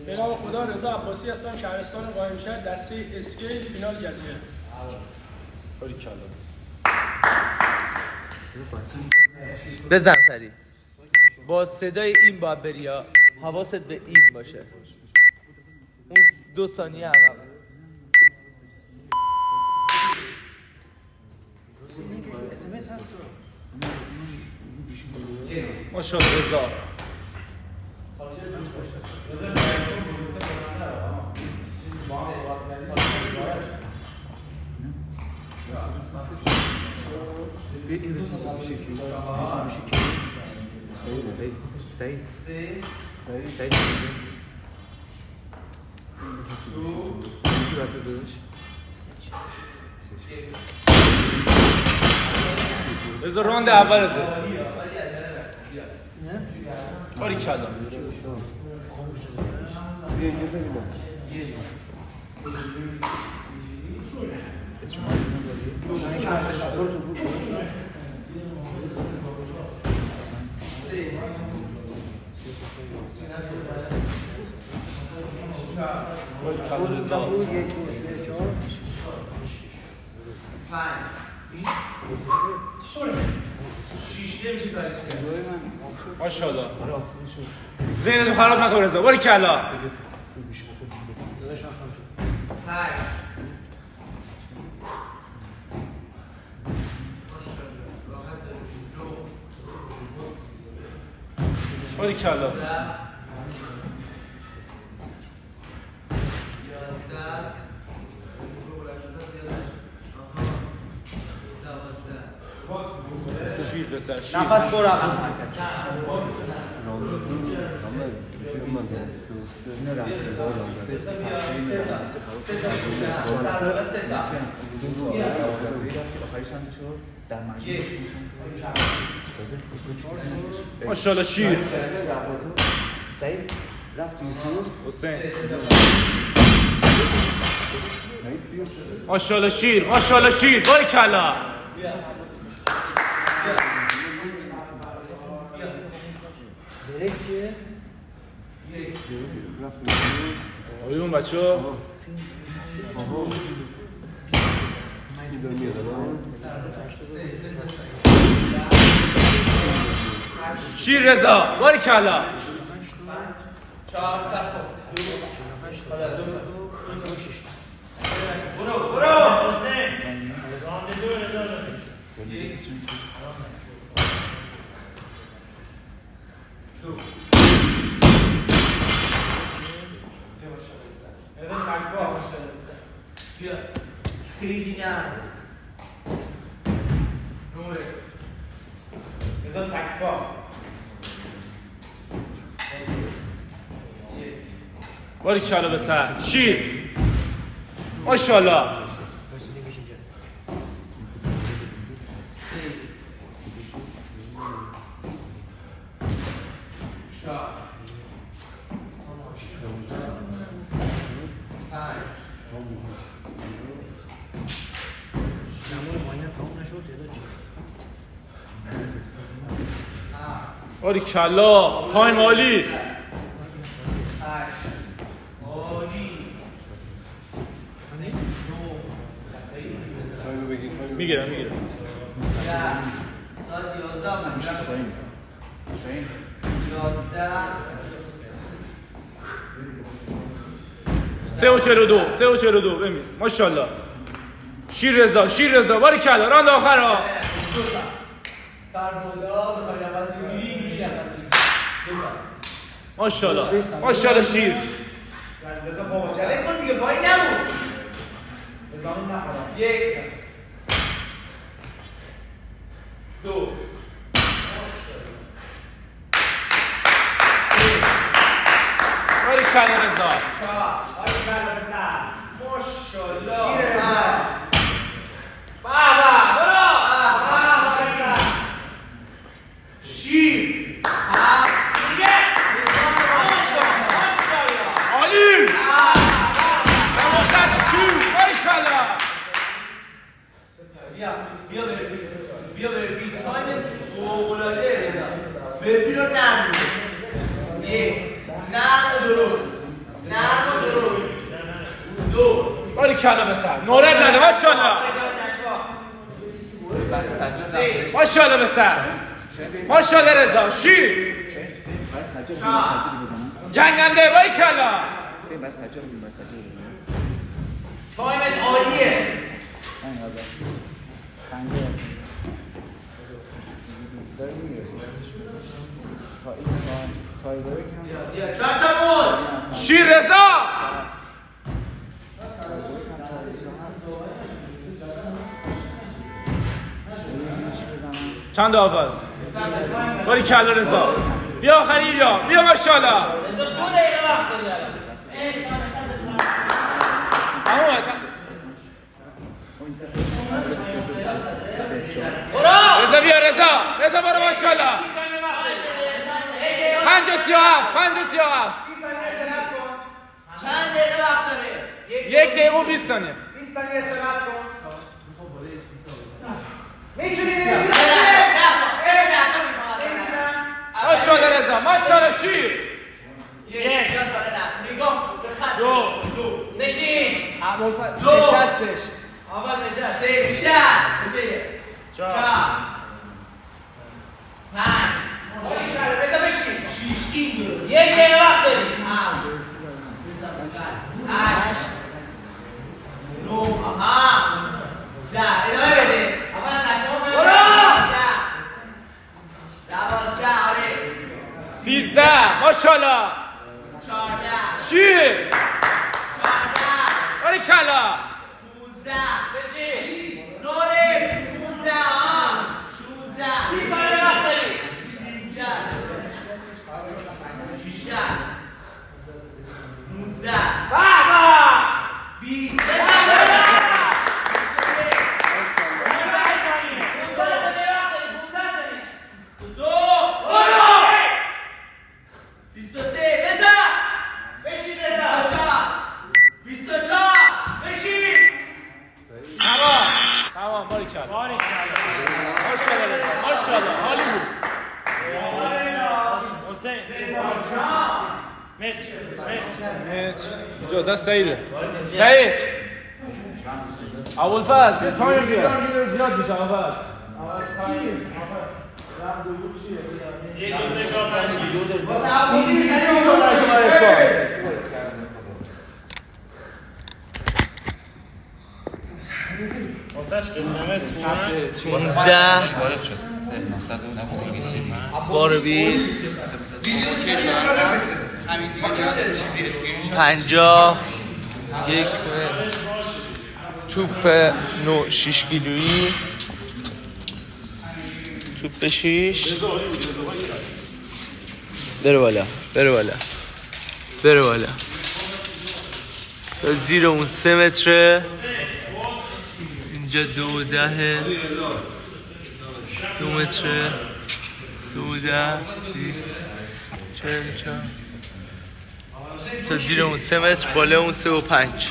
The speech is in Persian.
به نام خدا. رضا عباسی هستم، شهرستان قائمشهر، دسته اسکی، فینال جزیره. باریکلا. بزن سری. با صدای این باید بری یا حواست به این باشه. اون 2 ثانیه عقب. ماشاءالله رضا. رضا راند اول ده. باریکلا. ماشاءالله. ذهنتو خراب نکن رضا. باریکلا. باریکلا. شیر بسر شیر. نفس برو عقب. ماشاءالله شیر. حسین. ماشاءالله شیر. ماشاءالله شیر. باریکلا. آیون بچه ها. شیر رضا. باریکلا. باریکلا به سر شیر. ماشاءالله. باریکلا. تایم عالی. میگیرم. سه و 42 بمیز. ماشاءالله. شیر رضا. شیر رضا. باریکلا. راند آخر ها. ماشاءالله. ماشاءالله شیر. باریکلا رضا. بیا برپی تایمت فوق‌العاده رضا. برپی رو نرمی. 1 باری کلا بسر نورب نده ماشاءالله ماشاءالله بسر ماشاءالله رضا شیر جنگنده باری کلا تایمت عالیه شیر رضا چند آواز باری کلا رضا بیا آخری بیا ماشاءالله رضا بیا رضا برو ماشاءالله 5:37 چند دقیقه وقت داره؟ 1 دقیقه و 20 ثانیه 20 ثانیه استراحت کن میتونی ماشاءالله رضا ماشاءالله شیر نگاه به خط دو نشین نشستش آواز نشست 3 اوکیه 4 5 بذار بشین 6 این درست 1 دقیقه وقت داری 7 8 9 آها 10 ادامه بده آقا سکو برو 12 آره 13 ماشاءالله 14 شیر 14 باری کلا 15 بشین نوره 15 آها 16 30 ثانیه وقت داری 16 19 بابا 20 تمام باری کلا ماشاءالله رضا ماشاءالله عالی بود حسین متر جدا سعید ابوالفضل تایم بیا زیاد میشه ابوالفضل 1 2 3 4 5 15 بار 20 50 1 توپ 6 کیلویی توپ 6 بره بالا تا زیر اون 3 متره اینجا 2 10 2 متره 2 10 20 44 تا زیر اون 3 متر بالا اون 3 و 5